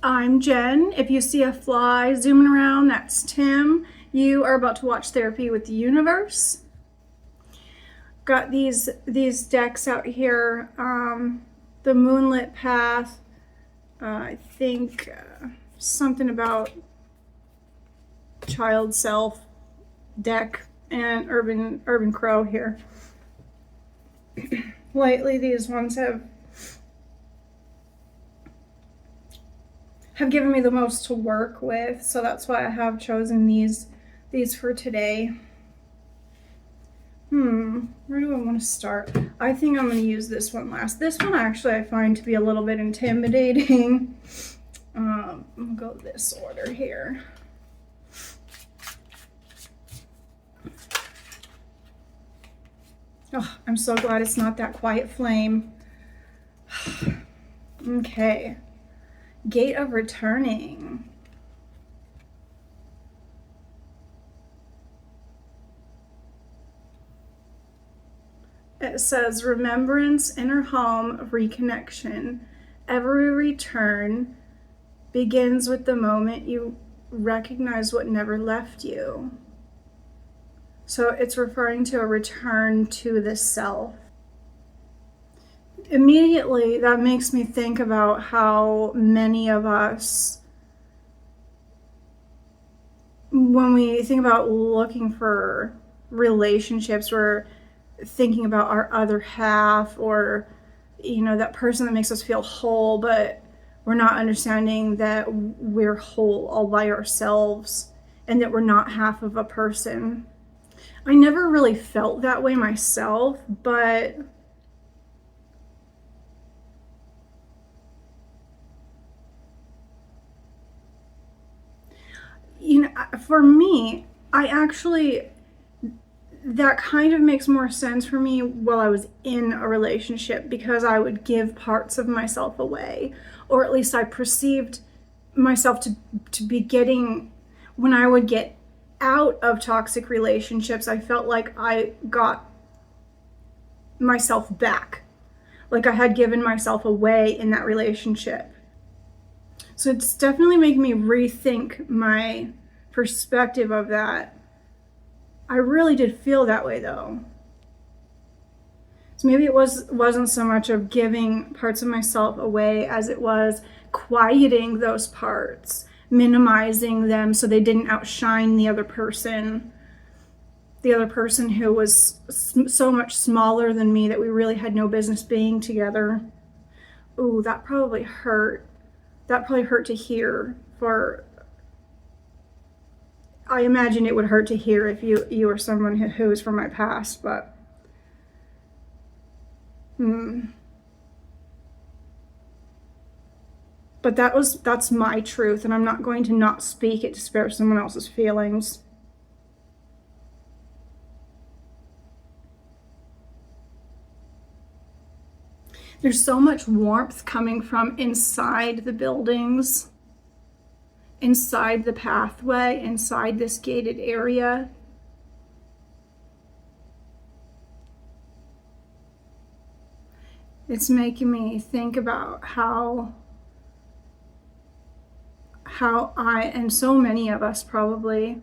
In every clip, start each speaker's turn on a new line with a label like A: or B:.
A: I'm Jen. If you see a fly zooming around, that's Tim. You are about to watch Therapy with the Universe. Got these decks out here. The Moonlit Path. I think something about Child Self deck, and Urban Crow here. Lately, these ones have given me the most to work with, so that's why I have chosen these for today. Where do I want to start? I think I'm going to use this one last. This one actually I find to be a little bit intimidating. I'm going to go this order here. Oh, I'm so glad it's not that quiet flame. Okay. Gate of Returning. It says, remembrance, inner home, reconnection. Every return begins with the moment you recognize what never left you. So it's referring to a return to the self. Immediately, that makes me think about how many of us, when we think about looking for relationships, we're thinking about our other half, or that person that makes us feel whole, but we're not understanding that we're whole all by ourselves and that we're not half of a person. I never really felt that way myself, but for me, that kind of makes more sense for me while I was in a relationship, because I would give parts of myself away, or at least I perceived myself to be getting. When I would get out of toxic relationships, I felt like I got myself back, like I had given myself away in that relationship. So it's definitely making me rethink my perspective of that. I really did feel that way though. So maybe it wasn't so much of giving parts of myself away as it was quieting those parts, minimizing them so they didn't outshine the other person who was so much smaller than me that we really had no business being together. Ooh, that probably hurt. That probably hurt to hear. I imagine it would hurt to hear if you were someone who was from my past, but but that's my truth, and I'm not going to not speak it to spare someone else's feelings. There's so much warmth coming from inside the buildings, inside the pathway, inside this gated area. It's making me think about how I, and so many of us probably,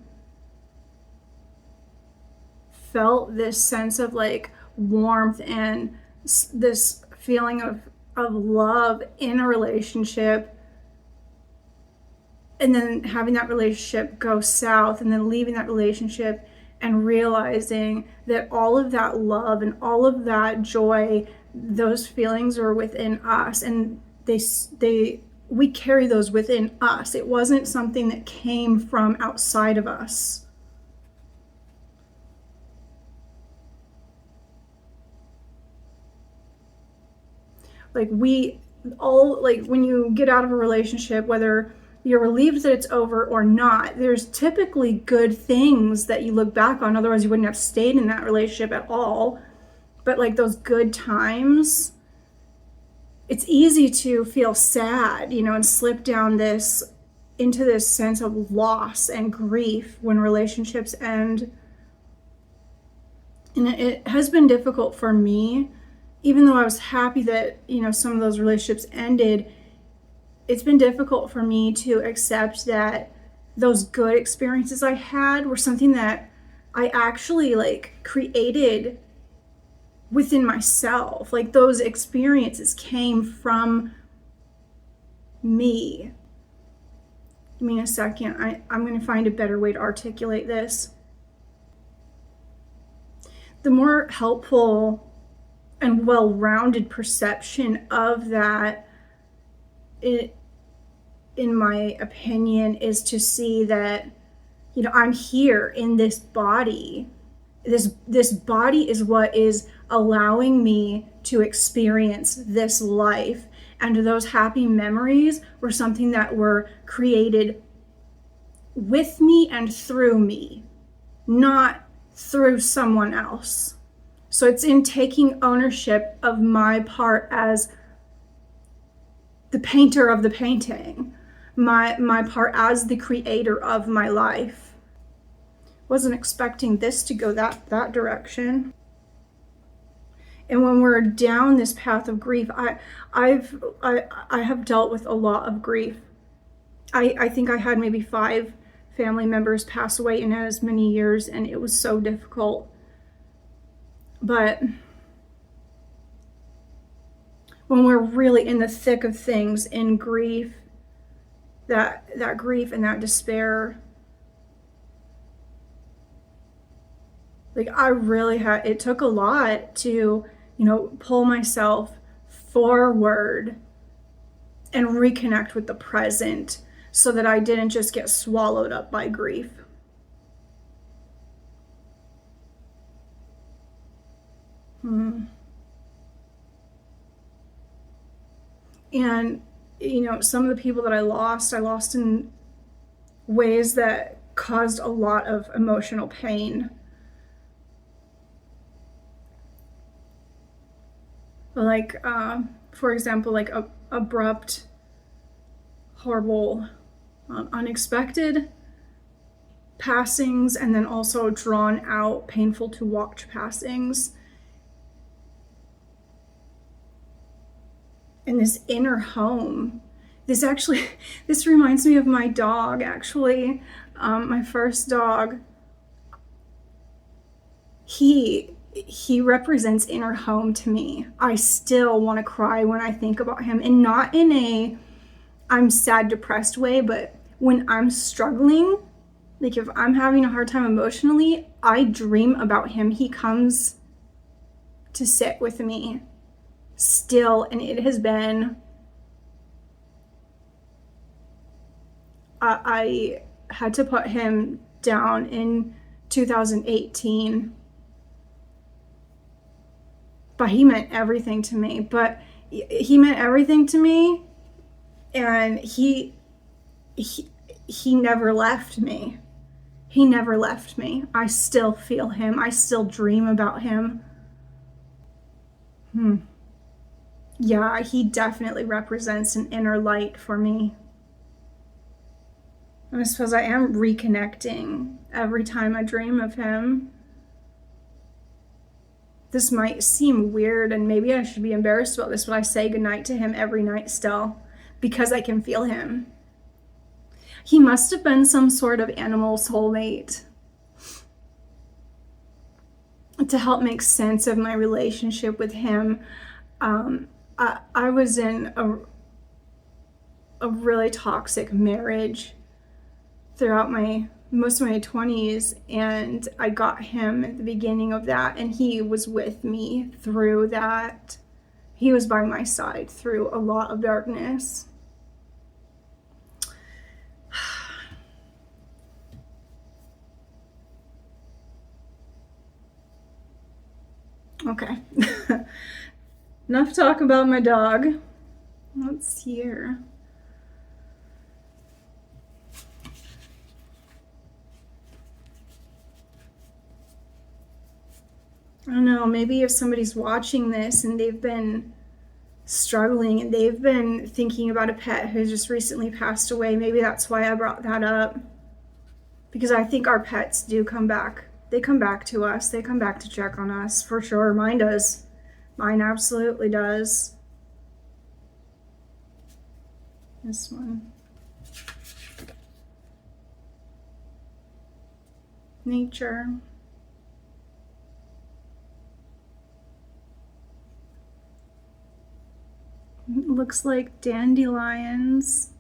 A: felt this sense of like warmth and this feeling of love in a relationship, and then having that relationship go south, and then leaving that relationship and realizing that all of that love and all of that joy, those feelings are within us, and we carry those within us. It wasn't something that came from outside of us. Like when you get out of a relationship, whether you're relieved that it's over or not, there's typically good things that you look back on, otherwise you wouldn't have stayed in that relationship at all. But like those good times, it's easy to feel sad, and slip down into this sense of loss and grief when relationships end. And it has been difficult for me, even though I was happy that, some of those relationships ended. it's been difficult for me to accept that those good experiences I had were something that I actually like created within myself. Like those experiences came from me. Give me a second. I'm going to find a better way to articulate this. The more helpful and well-rounded perception of that, in my opinion, is to see that, you know, I'm here in this body. This body is what is allowing me to experience this life. And those happy memories were something that were created with me and through me, not through someone else. So it's in taking ownership of my part as the painter of the painting, my part as the creator of my life. Wasn't expecting this to go that direction. And when we're down this path of grief, I have dealt with a lot of grief. I think I had maybe 5 family members pass away in as many years, and it was so difficult. But when we're really in the thick of things, in grief, that grief and that despair, like I really had, it took a lot to, you know, pull myself forward and reconnect with the present so that I didn't just get swallowed up by grief. And, you know, some of the people that I lost in ways that caused a lot of emotional pain. Like, for example, like abrupt, horrible, unexpected passings, and then also drawn out, painful to watch passings. In this inner home, this reminds me of my dog, actually. My first dog, he represents inner home to me. I still want to cry when I think about him, and not in a I'm sad, depressed way, but when I'm struggling, like if I'm having a hard time emotionally, I dream about him. He comes to sit with me still, and it has been, I had to put him down in 2018, but he meant everything to me. And he never left me. He never left me. I still feel him. I still dream about him. Yeah, he definitely represents an inner light for me. And I suppose I am reconnecting every time I dream of him. This might seem weird, and maybe I should be embarrassed about this, but I say goodnight to him every night still, because I can feel him. He must have been some sort of animal soulmate to help make sense of my relationship with him. I was in a really toxic marriage throughout most of my 20s, and I got him at the beginning of that, and he was with me through that. He was by my side through a lot of darkness. Okay. Enough talk about my dog. Let's see here. I don't know, maybe if somebody's watching this and they've been struggling and they've been thinking about a pet who just recently passed away, maybe that's why I brought that up. Because I think our pets do come back. They come back to us. They come back to check on us, for sure. Mine does. Mine absolutely does. This one. Nature. It looks like dandelions.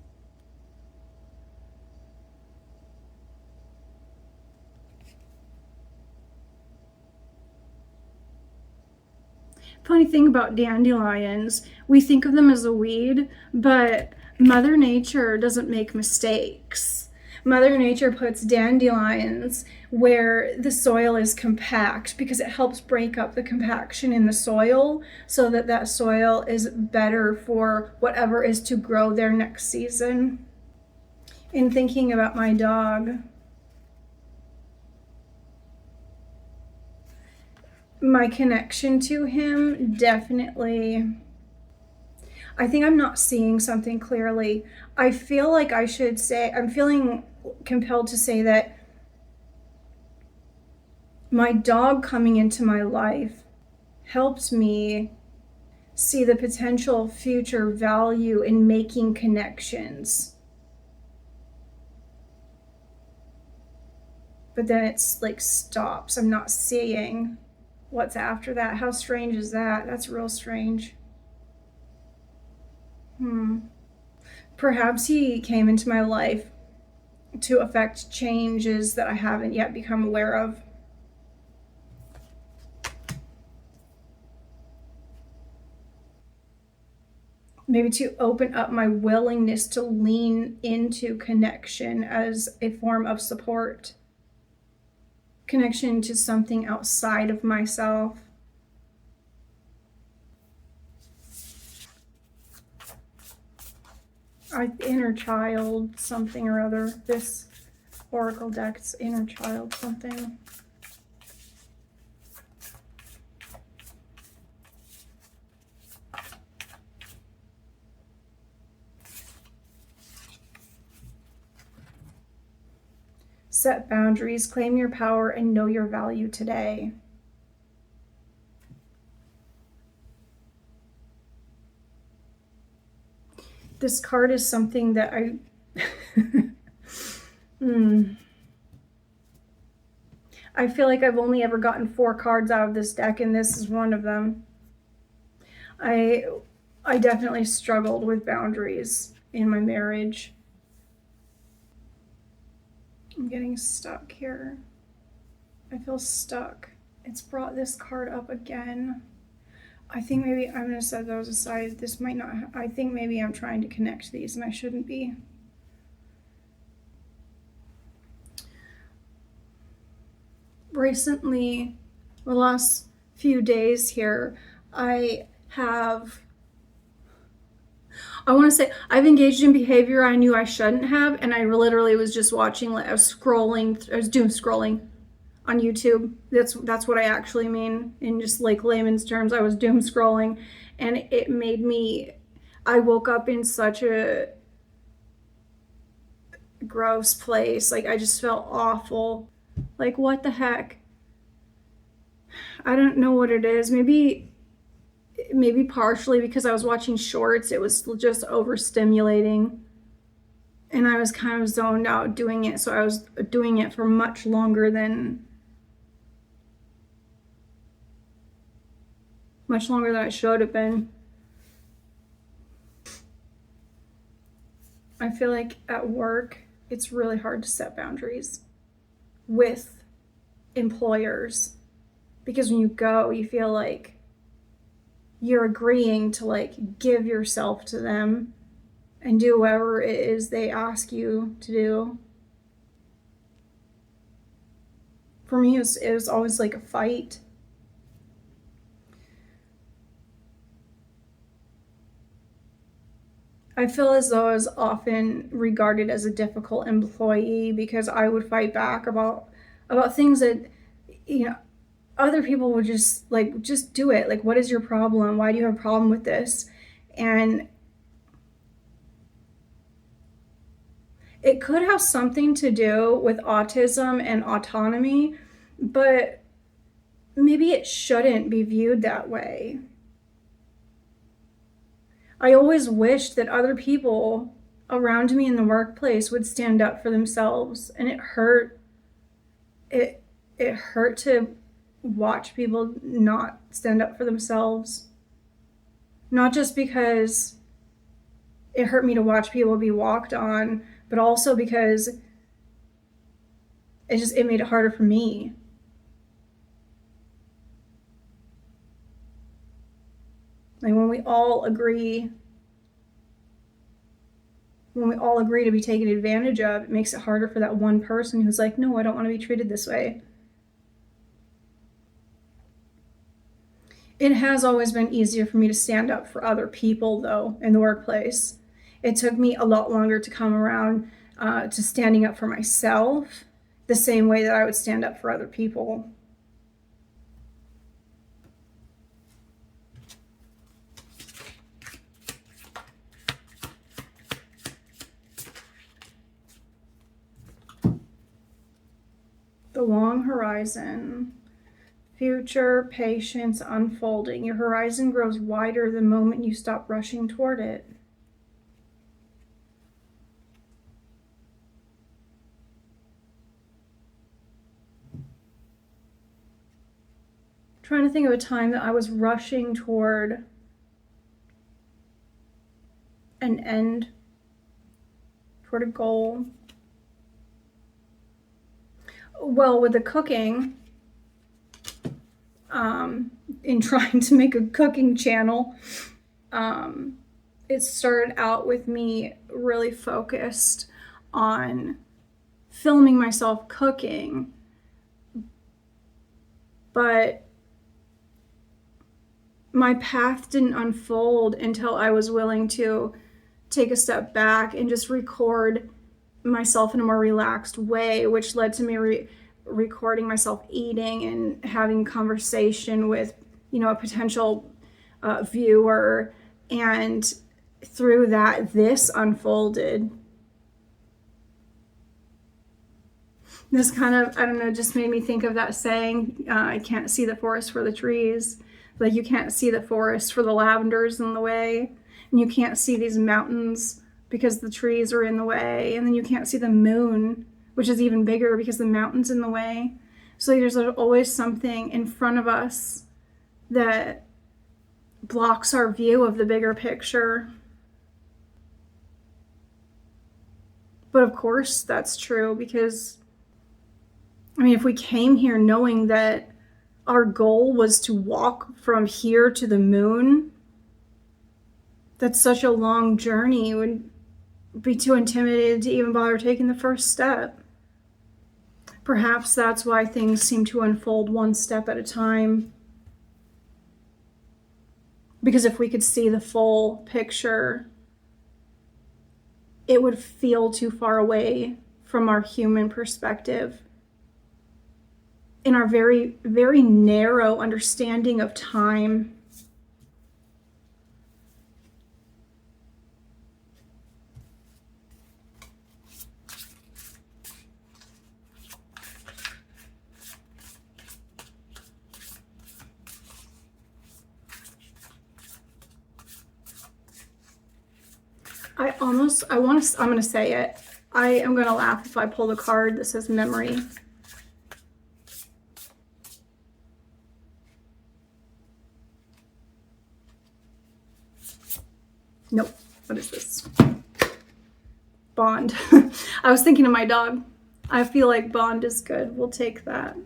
A: Funny thing about dandelions, we think of them as a weed, but Mother Nature doesn't make mistakes. Mother Nature puts dandelions where the soil is compact because it helps break up the compaction in the soil so that that soil is better for whatever is to grow there next season. In thinking about my dog, my connection to him definitely, I think I'm not seeing something clearly. I feel like I should say, I'm feeling compelled to say that my dog coming into my life helped me see the potential future value in making connections. But then it's like stops. I'm not seeing what's after that. How strange is that? That's real strange. Perhaps he came into my life to affect changes that I haven't yet become aware of. Maybe to open up my willingness to lean into connection as a form of support. Connection to something outside of myself. Inner child, something or other. This oracle deck's inner child, something. Set boundaries, claim your power, and know your value today. This card is something that I feel like I've only ever gotten 4 cards out of this deck, and this is one of them. I definitely struggled with boundaries in my marriage. I'm getting stuck here. I feel stuck. It's brought this card up again. I think maybe I'm going to set those aside. This might not, I think maybe I'm trying to connect these and I shouldn't be. Recently, the last few days here, I want to say I've engaged in behavior I knew I shouldn't have, and I literally was just watching, I was doom scrolling on YouTube. That's what I actually mean in just like layman's terms. I was doom scrolling, and it made me, I woke up in such a gross place. Like I just felt awful. Like what the heck? I don't know what it is. Maybe partially because I was watching shorts, it was just overstimulating. And I was kind of zoned out doing it. So I was doing it for much longer than I should have been. I feel like at work, it's really hard to set boundaries with employers. Because when you go, you feel like you're agreeing to like give yourself to them and do whatever it is they ask you to do. For me, it was always like a fight. I feel as though I was often regarded as a difficult employee because I would fight back about things that, you know, other people would just do it. Like, what is your problem? Why do you have a problem with this? And it could have something to do with autism and autonomy, but maybe it shouldn't be viewed that way. I always wished that other people around me in the workplace would stand up for themselves, and it hurt. It hurt to watch people not stand up for themselves. Not just because it hurt me to watch people be walked on, but also because it made it harder for me. Like when we all agree to be taken advantage of, it makes it harder for that one person who's like, no, I don't want to be treated this way. It has always been easier for me to stand up for other people, though, in the workplace. It took me a lot longer to come around to standing up for myself the same way that I would stand up for other people. The long horizon. Future, patience, unfolding. Your horizon grows wider the moment you stop rushing toward it. Trying to think of a time that I was rushing toward an end, toward a goal. Well, with the cooking, in trying to make a cooking channel, it started out with me really focused on filming myself cooking, but my path didn't unfold until I was willing to take a step back and just record myself in a more relaxed way, which led to me recording myself eating and having conversation with, a potential viewer. And through that, this unfolded. This kind of, I don't know, just made me think of that saying, I can't see the forest for the trees. Like you can't see the forest for the lavenders in the way. And you can't see these mountains because the trees are in the way. And then you can't see the moon, which is even bigger because the mountain's in the way. So there's always something in front of us that blocks our view of the bigger picture. But of course that's true because, if we came here knowing that our goal was to walk from here to the moon, that's such a long journey. It would be too intimidated to even bother taking the first step. Perhaps that's why things seem to unfold one step at a time. Because if we could see the full picture, it would feel too far away from our human perspective. In our very, very narrow understanding of time. I'm going to say it. I am going to laugh if I pull the card that says memory. Nope. What is this? Bond. I was thinking of my dog. I feel like bond is good. We'll take that.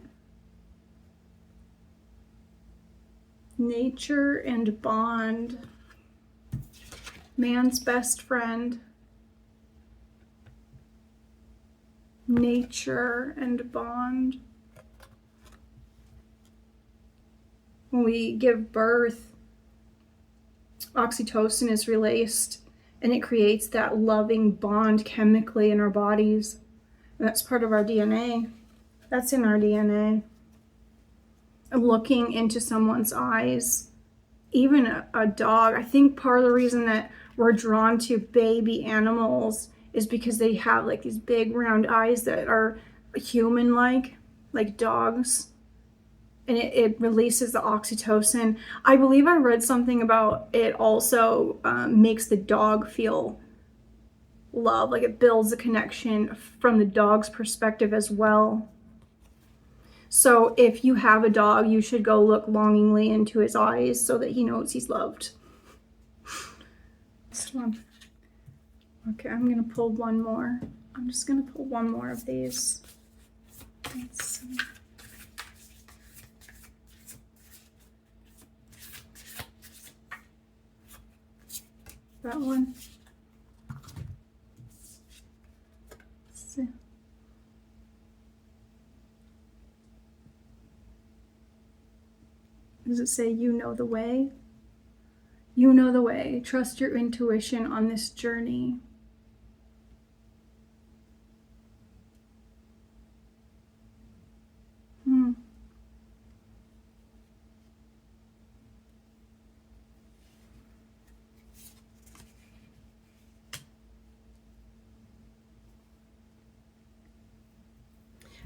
A: Nature and bond. Man's best friend. Nature and bond. When we give birth, oxytocin is released and it creates that loving bond chemically in our bodies. And that's part of our DNA. That's in our DNA. Looking into someone's eyes, even a dog. I think part of the reason that we're drawn to baby animals is because they have like these big round eyes that are human-like dogs. And it releases the oxytocin. I believe I read something about it also makes the dog feel love. Like it builds a connection from the dog's perspective as well. So if you have a dog, you should go look longingly into his eyes so that he knows he's loved. Next one. Okay, I'm gonna pull one more. I'm just gonna pull one more of these. Let's see. That one. Let's see. Does it say, you know the way? You know the way. Trust your intuition on this journey.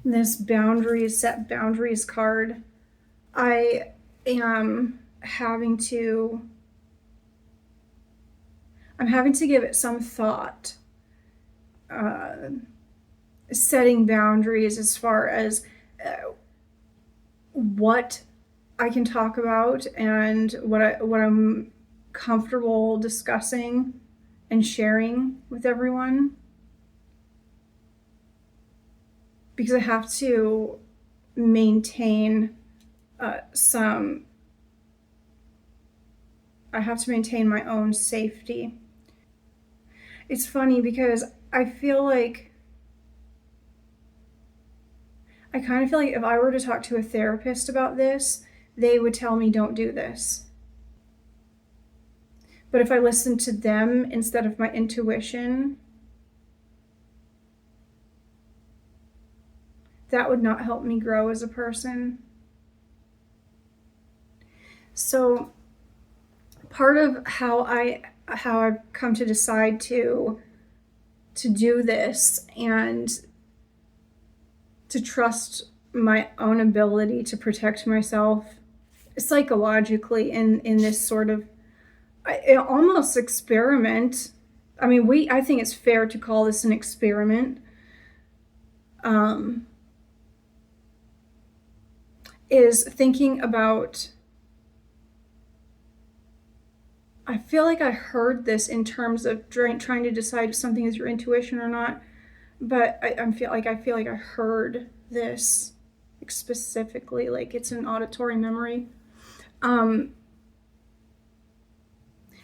A: This boundaries, set boundaries card, I am having to give it some thought, setting boundaries as far as what I can talk about and what I'm comfortable discussing and sharing with everyone. Because I have to maintain I have to maintain my own safety. It's funny because I kind of feel like if I were to talk to a therapist about this, they would tell me don't do this. But if I listen to them instead of my intuition, that would not help me grow as a person. So part of how I've come to decide to do this and to trust my own ability to protect myself psychologically in this sort of almost experiment. I mean, I think it's fair to call this an experiment. Is thinking about, I feel like I heard this in terms of trying to decide if something is your intuition or not, but I feel like I heard this specifically, like it's an auditory memory. Like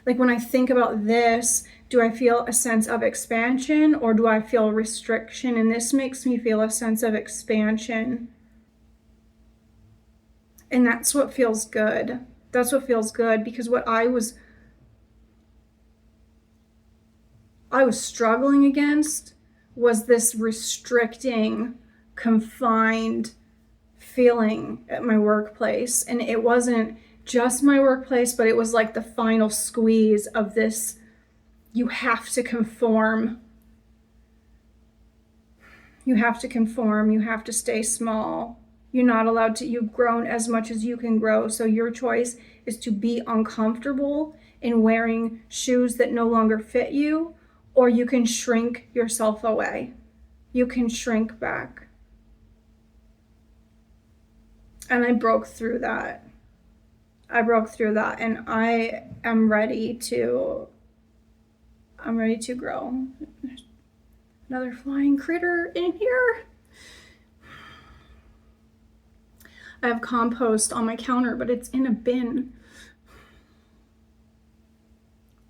A: when I think about this, do I feel a sense of expansion or do I feel restriction? And this makes me feel a sense of expansion. And that's what feels good. That's what feels good, because what I was struggling against was this restricting, confined feeling at my workplace. And it wasn't just my workplace, but it was like the final squeeze of this, you have to conform. You have to conform, you have to stay small. You're not allowed to, you've grown as much as you can grow. So your choice is to be uncomfortable in wearing shoes that no longer fit you, or you can shrink yourself away. You can shrink back. And I broke through that. And I am ready to grow. There's another flying critter in here. I have compost on my counter, but it's in a bin.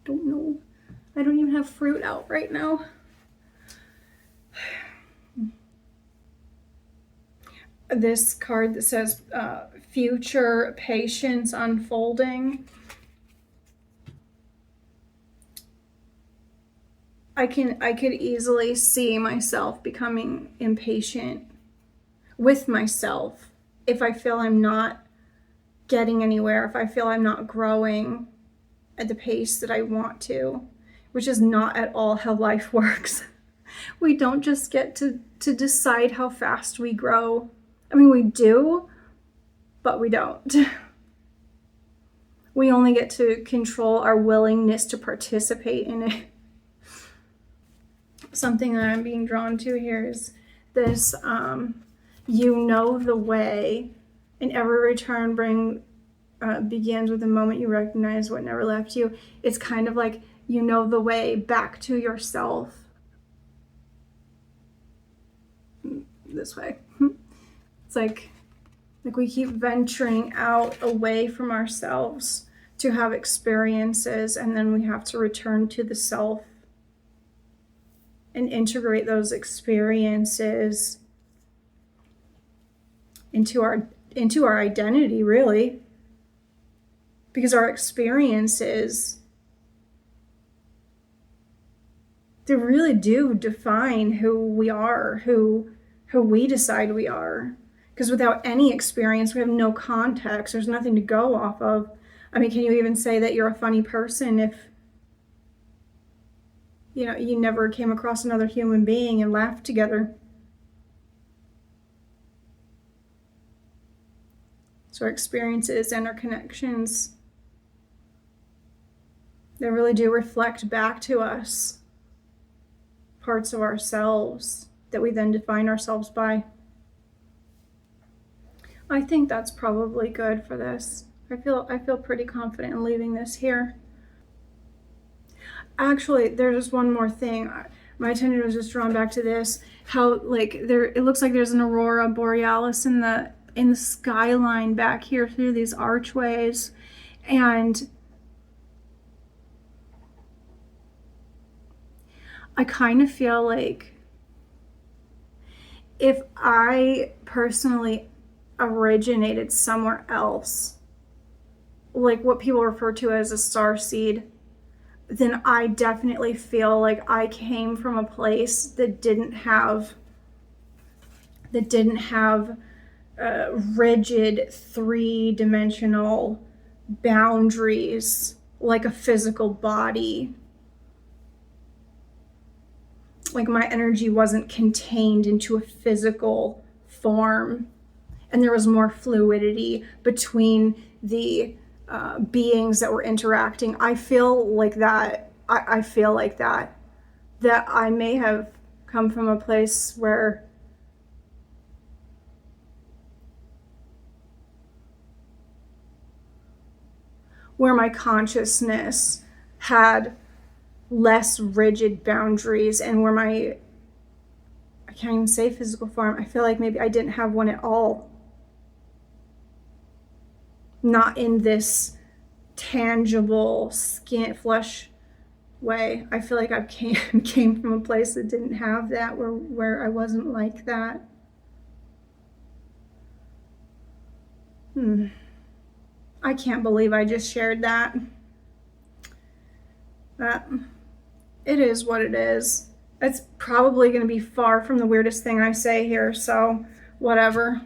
A: Don't know. I don't even have fruit out right now. This card that says future patience unfolding. I could easily see myself becoming impatient with myself if I feel I'm not getting anywhere, if I feel I'm not growing at the pace that I want to, which is not at all how life works. We don't just get to decide how fast we grow. I mean, we do, but we don't. We only get to control our willingness to participate in it. something that I'm being drawn to here is this, you know the way, and every return begins with the moment you recognize what never left you. It's kind of like you know the way back to yourself. This way. It's like we keep venturing out away from ourselves to have experiences, and then we have to return to the self and integrate those experiences into our identity, really. Because our experiences, they really do define who we are, who we decide we are. Because without any experience, we have no context. There's nothing to go off of. I mean, can you even say that you're a funny person if, you know, you never came across another human being and laughed together? So our experiences and our connections, they really do reflect back to us parts of ourselves that we then define ourselves by. I think that's probably good for this. I feel pretty confident in leaving this here. Actually, there's one more thing. My attention was just drawn back to this. How it looks like there's an aurora borealis in the skyline back here through these archways, and I kind of feel like if I personally originated somewhere else, like what people refer to as a star seed, then I definitely feel like I came from a place that didn't have rigid three-dimensional boundaries like a physical body. Like my energy wasn't contained into a physical form, and there was more fluidity between the beings that were interacting. I feel like that. I feel like that I may have come from a place where my consciousness had less rigid boundaries, and where I can't even say physical form. I feel like maybe I didn't have one at all. Not in this tangible skin flesh way. I feel like I came from a place that didn't have that, where I wasn't like that. I can't believe I just shared that. It is what it is. It's probably going to be far from the weirdest thing I say here, so whatever.